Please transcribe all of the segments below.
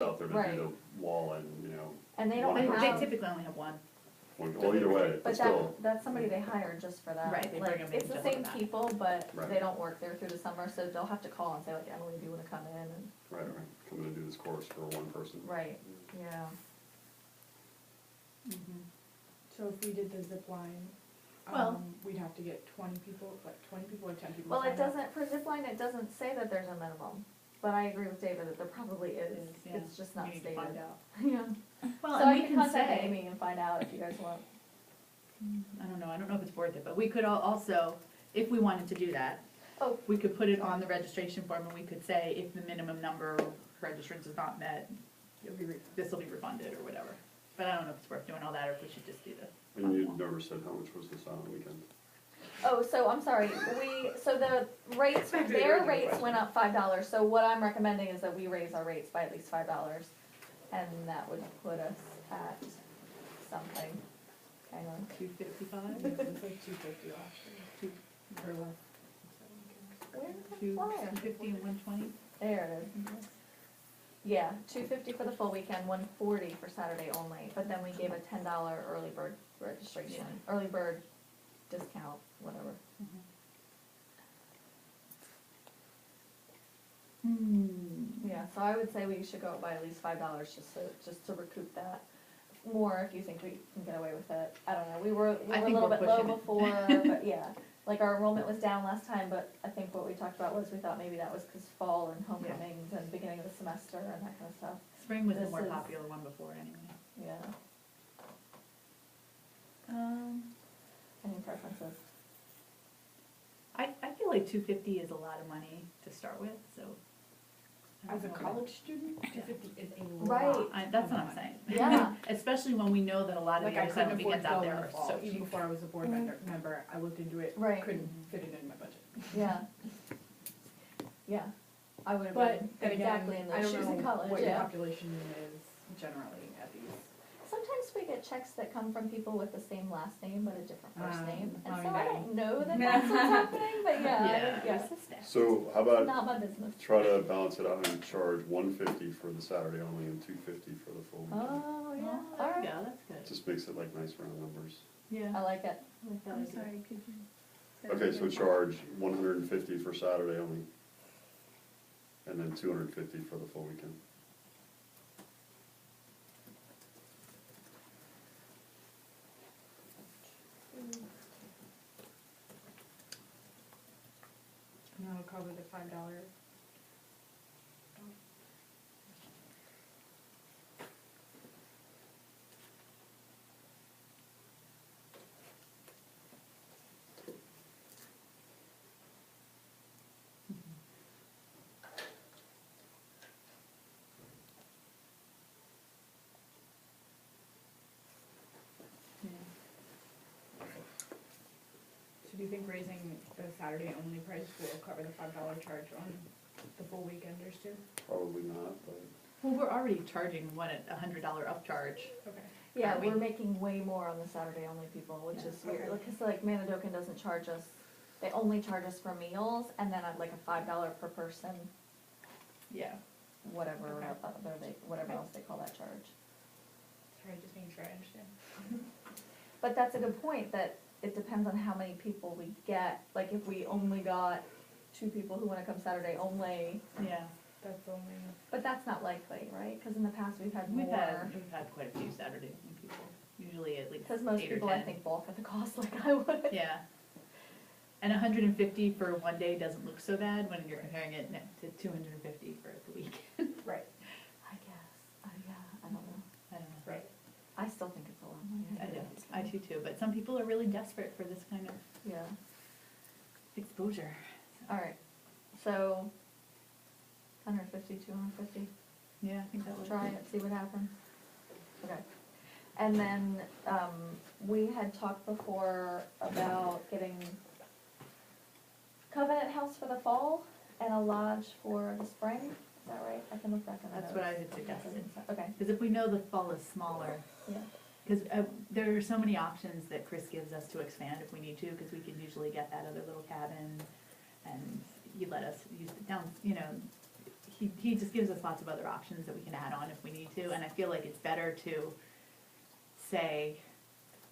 out there to Right. do the wall and, you know. And they don't one They have, typically only have one. Well, either way, but but still, that's somebody they hire just for that. Right, they Like, bring 'em in it's the just for same that. people, but Right. they don't work there through the summer, so they'll have to call and say like, Emily, do you wanna come in? And, right, come in and do this course for one person. right, yeah. So if we did the zip line, Well- we'd have to get 20 people, like 20 people or 10 people. Well, it sign up? doesn't, for zipline, it doesn't say that there's a minimum, but I agree with David that there probably is, Yeah, it's just not we need to stated. find out. Yeah, Well, so and I we can can contact say, Amy and find out if you guys want. I don't know if it's worth it, but we could also, if we wanted to do that, Oh. we could put it on the registration form and we could say if the minimum number of registrants is not met, this will be refunded or whatever. But I don't know if it's worth doing all that or if we should just do this. And you never said how much was this on the weekend? Oh, so I'm sorry, so the rates, Back to the their original rates question. went up $5, so what I'm recommending is that we raise our rates by at least $5. And that would put us at something, hang on. 255? It was like 250 last year, or less. Where's the flyer? 250 and 120? There it is. Yeah, $250 for the full weekend, $140 for Saturday only, but then we gave a $10 early bird registration, early bird discount, whatever. Yeah, so I would say we should go up by at least $5 just to recoup that. More if you think we can get away with it. I don't know, we were a I think little we're bit low pushing it. before, but yeah. Like our enrollment was down last time, but I think what we talked about was we thought maybe that was because fall and homecomings and beginning of the semester and that kind of stuff. Spring was the This more is- popular one before anyway. Yeah, any preferences? I feel like 250 is a lot of money to start with, so. I As a don't know. college student, 250 is a lot. Right. That's what I'm saying. Yeah. Especially when we know that a lot of Like the I other couldn't silent afford to weekends out go in there the are fall, so even cheap. before I was a board member, I looked into it, Right. couldn't fit it in my budget. Yeah. Yeah, I would have But been then exactly again, in I those don't shoes in know college, what your yeah. population is generally at these. Sometimes we get checks that come from people with the same last name but a different first name, and mommy so and I daddy. don't know that that's what's happening, but yeah, Yeah, it's just that. So how It's about not my business. try to balance it out and charge $150 for the Saturday only and $250 for the full weekend? Oh, yeah, Well, there alright, you go, that's good. Just makes it like nice round numbers. Yeah. I like it. I like that I'm idea. sorry, could you? say Okay, that so again? charge $150 for Saturday only. And then $250 for the full weekend. And that'll cover the $5. So do you think raising the Saturday only price will cover the $5 charge on the full weekenders too? Probably not, but Well, we're already charging a $100 upcharge. Okay. Yeah, Aren't we? we're making way more on the Saturday only people, which is weird, Okay. because like Manadokan doesn't charge us, they only charge us for meals, and then at like a $5 per person, Yeah. whatever, Okay. whatever else they call that charge. Sorry, just making sure I understand. But that's a good point, that it depends on how many people we get, like if we only got 2 people who wanna come Saturday only, Yeah. That's only, but that's not likely, right? Cause in the past we've had We've more, had quite a few Saturday people, usually at least cause most 8 or people I 10. think balk at the cost like I would. Yeah. And 150 for one day doesn't look so bad when you're comparing it to 250 for the weekend. right, I guess, yeah, I don't know. I don't know. right. I still think it's a lot of money. I do. I do too, but some people are really desperate for this kind of Yeah, exposure. alright, so 150, 250, Yeah, I think that would. try it, see what happens. Okay, and then, we had talked before about getting Covenant House for the fall and a lodge for the spring, is that right? I can look back on the That's what I notes. had suggested. Okay, Because if we know the fall is smaller, yeah, because there are so many options that Chris gives us to expand if we need to, because we can usually get that other little cabin, and you let us use the down, he just gives us lots of other options that we can add on if we need to, and I feel like it's better to say,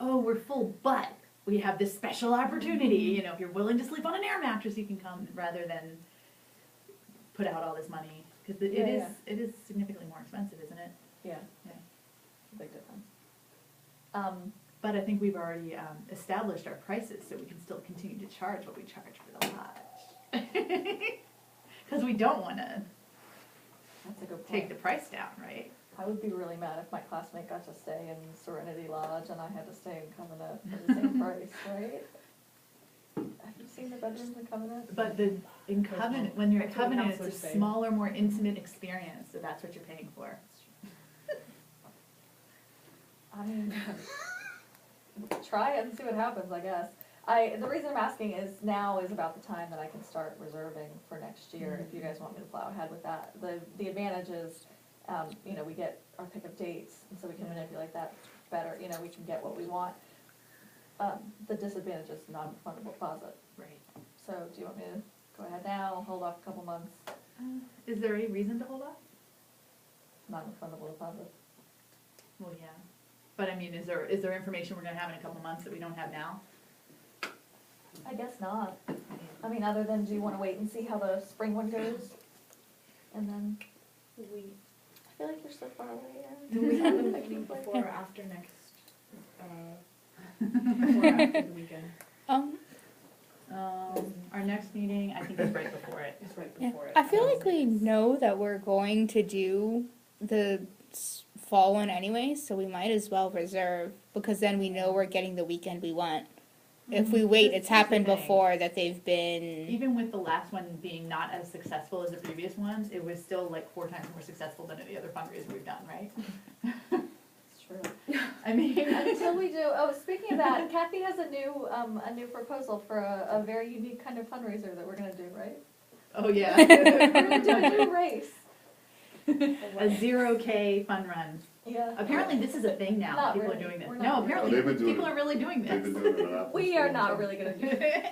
oh, we're full, but we have this special opportunity, you know, if you're willing to sleep on an air mattress, you can come, rather than put out all this money, because it is significantly more expensive, isn't it? Yeah. Yeah. Big difference. But I think we've already established our prices, so we can still continue to charge what we charge for the lodge. Because we don't want to That's a good take point. the price down, right? I would be really mad if my classmate got to stay in Serenity Lodge and I had to stay in Covenant for the same price, right? Have you seen the bedrooms in Covenant? But in Covenant, when you're at That's what Covenant, it's counselors a say. smaller, more intimate experience, so that's what you're paying for. I mean, try it and see what happens, I guess. The reason I'm asking is now is about the time that I can start reserving for next year, if you guys want me to plow ahead with that. The advantage is, you know, we get our pick of dates, and so we can manipulate that better, you know, we can get what we want. The disadvantage is non-refundable deposit. Right. So do you want me to go ahead now, hold off a couple months, Is there any reason to hold off? non-refundable deposit? Well, yeah. But I mean, is there information we're gonna have in a couple months that we don't have now? I guess not. I mean, other than, do you wanna wait and see how the spring one goes? And then, I feel like you're so far away, Erin. Do we have a meeting before or after next, before or after the weekend? Our next meeting, I think, is right before it. It's right Yeah. before it. I feel like we know that we're going to do the fall one anyway, so we might as well reserve, because then we know we're getting the weekend we want. If we wait, it's happened before that they've been, Even with the last one being not as successful as the previous ones, it was still like 4 times more successful than any other fundraiser we've done, right? It's true. I mean, Until we do, oh, speaking of that, Kathy has a new proposal for a very unique kind of fundraiser that we're gonna do, right? oh yeah, We're gonna do a new race. a 0K fun run. Yeah. Apparently this is a thing now. Not People really. are doing this. We're No, not really. apparently Oh, they've been doing people it. are really doing They've been this. doing it in Annapolis. We for a are long not time. really gonna do it.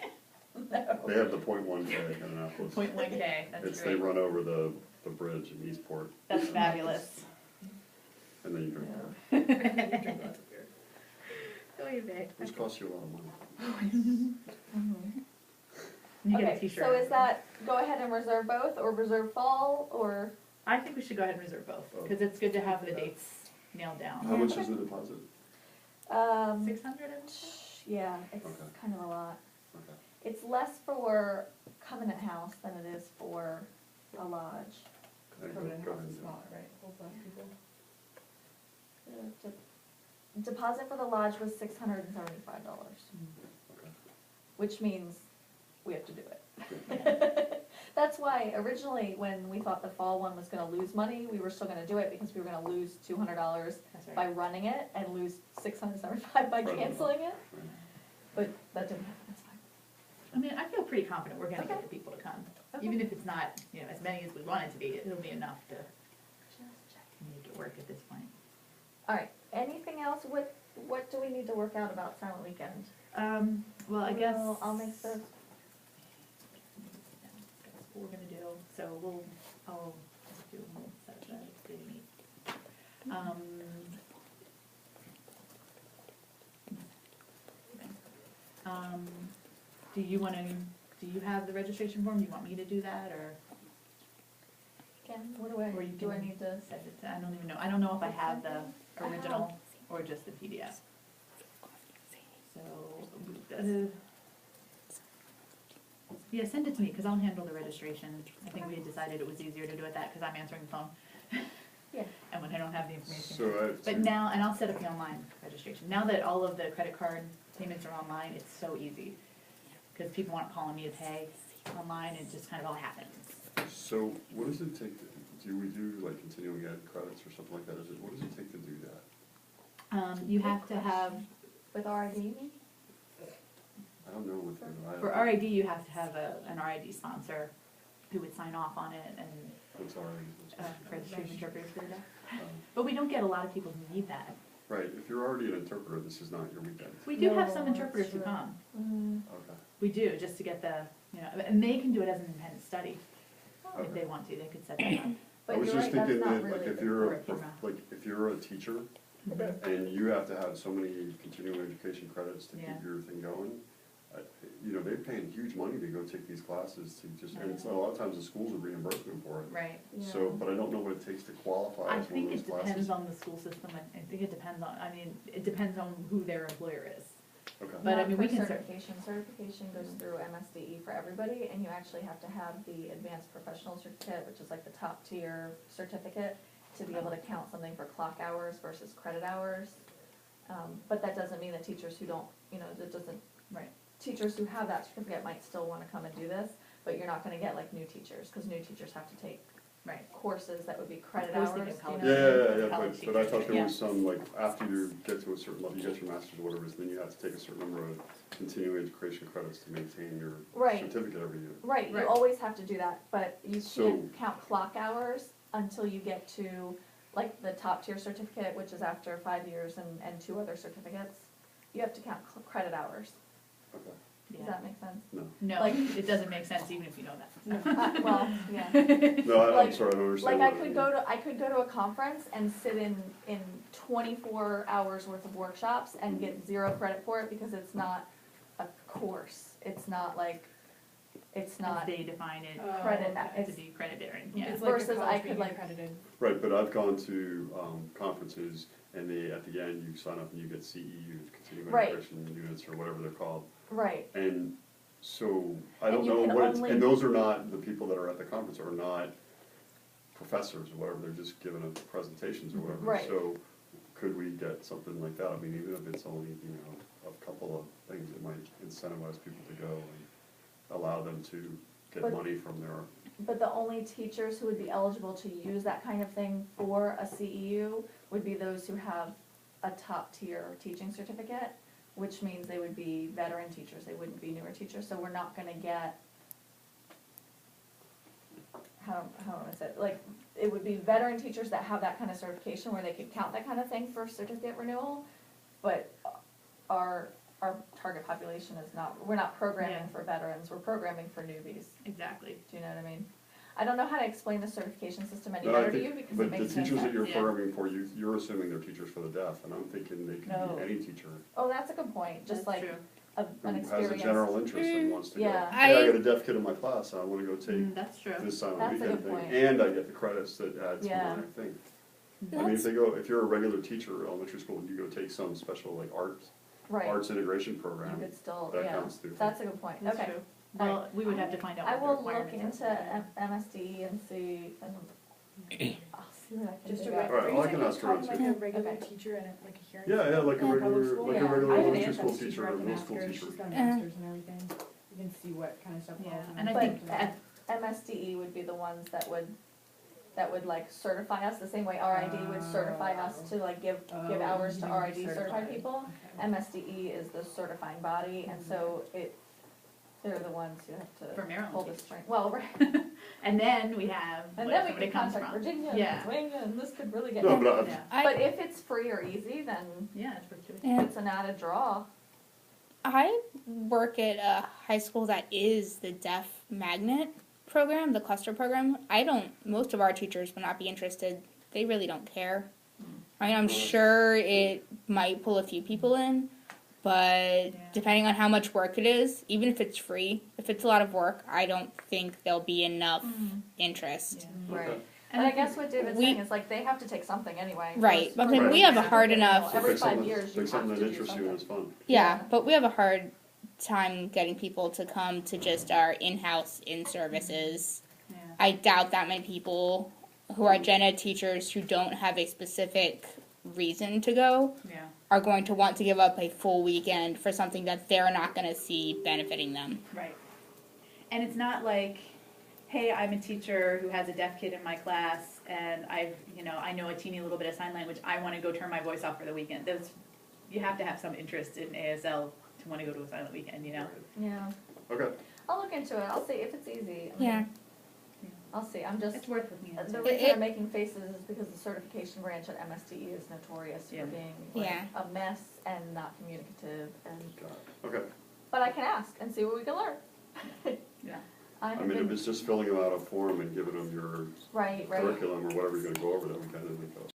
No. They have the .1K in Annapolis. 0.1K, that's It's, they great. run over the bridge in Eastport, That's fabulous. and then you drink Yeah. beer, Go ahead, babe. which costs you a lot of money. Mhm. You get a Okay, t-shirt. so is that, go ahead and reserve both, or reserve fall, or, I think we should go ahead and reserve both, because it's good to have the dates nailed down. How much is the deposit? 600, I would say? yeah, it's Okay. kind of a lot. Okay. It's less for Covenant House than it is for a lodge. Go ahead Covenant and House do is it. smaller, right? Holds less people. Deposit for the lodge was $675, Okay. which means we have to do it. That's why originally, when we thought the fall one was gonna lose money, we were still gonna do it because we were gonna lose $200 That's by right. running it and lose $675 by Right. canceling it. Right. But that didn't happen, that's fine. I mean, I feel pretty confident we're gonna Okay. get the people to come. Okay. Even if it's not, you know, as many as we want it to be, it'll be enough to make it work at this point. All right, anything else? What do we need to work out about Silent Weekend? Well, I guess. I'll make the, That's what we're gonna do, so I'll just do a little set of that, didn't meet. Do you have the registration form? Do you want me to do that, or Ken, what Or you do I can- need to? send it to, I don't even know, I don't know if I have the original or just the PDF. So, yeah, send it to me, because I'll handle the registration. I think we had decided it was easier to do it that, because I'm answering the phone. Yeah. And when I don't have the information. So I have But two, now, and I'll set up the online registration. Now that all of the credit card payments are online, it's so easy. Because people aren't calling me to pay online, it just kind of all happens. so what does it take, do we do like continuing ed credits or something like that? What does it take to do that? You have to have, With RID, you mean? I don't know what they're. for RID, you have to have an RID sponsor who would sign off on it and What's already. registration interpreters for that. Um, But we don't get a lot of people who need that. Right, if you're already an interpreter, this is not your weekend. We do have No, some interpreters who that's true. come. Mm-hmm. Okay. We do, just to get the, you know, and they can do it as an independent study. Oh, if they want to, they could set that up. I But was you're just right, that's thinking not that, like, really if the you're curriculum. if you're a teacher, Mhm. and you have to have so many continuing education credits to Yeah. keep your thing going, you know, they're paying huge money to go take these classes to just, and so a lot of times the schools are reimbursing for it. Right. So, but I don't know what it takes to qualify I as one think of it those depends classes. on the school system, I think it depends on, I mean, it depends on who their employer is. Okay. But, I Not mean, for we can cer- certification. Certification goes through MSDE for everybody, and you actually have to have the advanced professional certificate, which is like the top tier certificate, to be able to count something for clock hours versus credit hours. But that doesn't mean that teachers who don't, you know, that doesn't, Right. teachers who have that certificate might still wanna come and do this, but you're not gonna get like new teachers, cause new teachers have to take Right. courses that would be credit I was hours, thinking you college. know? Yeah, College but I teachers, thought there yeah. was some, like, after you get to a certain level, you get your master's or whatever, then you have to take a certain number of continuing education credits to maintain your Right. certificate every year. Right, you Right. always have to do that, but you So- can't count clock hours until you get to, like, the top tier certificate, which is after 5 years and 2 other certificates. You have to count credit hours. Okay, Does Yeah. that make sense? no. No, Like- it doesn't make sense even if you know that. Well, yeah. No, I'm Like- sorry, I don't understand. Like, I what could it go to, I could go to a conference and sit in 24 hours worth of workshops and get 0 credit for it because it's not a course. It's not like, it's As not they define it, credit, okay. to it's, be credit bearing, yeah. It's like Versus a college I could, being like- accredited. Right, but I've gone to conferences, and they, at the end, you sign up and you get CEUs, continuing Right. education units, or whatever they're called. right. And so, I And don't you know can what it's, only- and those are not, the people that are at the conference are not professors or whatever, they're just giving us presentations or whatever. Right. So, could we get something like that? I mean, even if it's only, you know, a couple of things, it might incentivize people to go and allow them to get But- money from their, But the only teachers who would be eligible to use that kind of thing for a CEU would be those who have a top tier teaching certificate, which means they would be veteran teachers, they wouldn't be newer teachers, so we're not gonna get, how do I say it, like, it would be veteran teachers that have that kind of certification where they could count that kind of thing for certificate renewal, but our target population is not, we're not programming Yeah. for veterans, we're programming for newbies. Exactly. Do you know what I mean? I don't know how to explain the certification system any No, I better to think- you because but it the makes no teachers that sense. you're Yeah. programming for, you're assuming they're teachers for the deaf, and I'm thinking they could No. be any teacher Oh, that's a good point, just That's like true. an who has a experienced. general interest and wants to go. Yeah. Hey, I got a deaf kid in my class, I wanna go take That's true. this silent That's a weekend good thing, point. and I get the credits that add to Yeah. my thing. I mean, That's- if they go, if you're a regular teacher at elementary school, and you go take some special, like, arts Right, integration you program, could still, that yeah, counts too. that's a good point, That's okay. true. Well, we would have to find out I what the will look requirements into are. MSD and see, and I'll see what I can Just a figure out. All right, regular, well, I are can you ask her talking too. like a regular Okay. teacher and like a hearing? yeah, school? like a Or regular, public school? like a Yeah. regular I have an elementary aunt school that's a teacher I or can middle ask school her, teacher. she's got a Yeah. master's and everything, you can see what kind of stuff. Yeah, falls in and I there. think But at MSDE would be the ones that would like certify us, the same way RID would certify us to like give Oh, hours to you RID certify. certified people. Okay. MSDE is the certifying body, and so they're the ones who have For to Maryland pull the teachers. string. Well, right, And then we have and where then we somebody could comes contact from. Virginia and Yeah. Pennsylvania, and this could really get. No, but Yeah, But I, if it's free or easy, then yeah, it's worth doing. yeah, it's an added draw. I work at a high school that is the deaf magnet program, the cluster program. Most of our teachers would not be interested. They really don't care. I mean, I'm sure it might pull a few people in, but depending on how much work it is, even if it's free, if it's a lot of work, I don't think there'll be enough interest. Yeah. Right. Okay. And I guess what David's we- saying is like, they have to take something anyway. Right, For- but for we the have a hard certificate, enough- you know, Every Pick something 5 years, you pick have something to that do interests you and something. it's fun. Yeah, but we have a hard time getting people to come to just our in-house in-services. Yeah. I doubt that many people who are gen ed teachers who don't have a specific reason to go Yeah. are going to want to give up a full weekend for something that they're not going to see benefiting them. Right. And it's not like, hey, I'm a teacher who has a deaf kid in my class and I know a teeny little bit of sign language. I want to go turn my voice off for the weekend. You have to have some interest in ASL to want to go to a silent weekend, you know? Yeah, Okay, I'll look into it, I'll see if it's easy. I mean, Yeah. I'll see, I'm just, It's worth looking the into. reason I'm making faces is because the certification branch at MSDE is notorious Yeah. for being like Yeah. a mess and not communicative and, got it. Okay, but I can ask and see what we can learn. Yeah. I mean, if it's just filling them out a form and giving them your Right, curriculum or whatever you're gonna go over, then we kinda think, oh,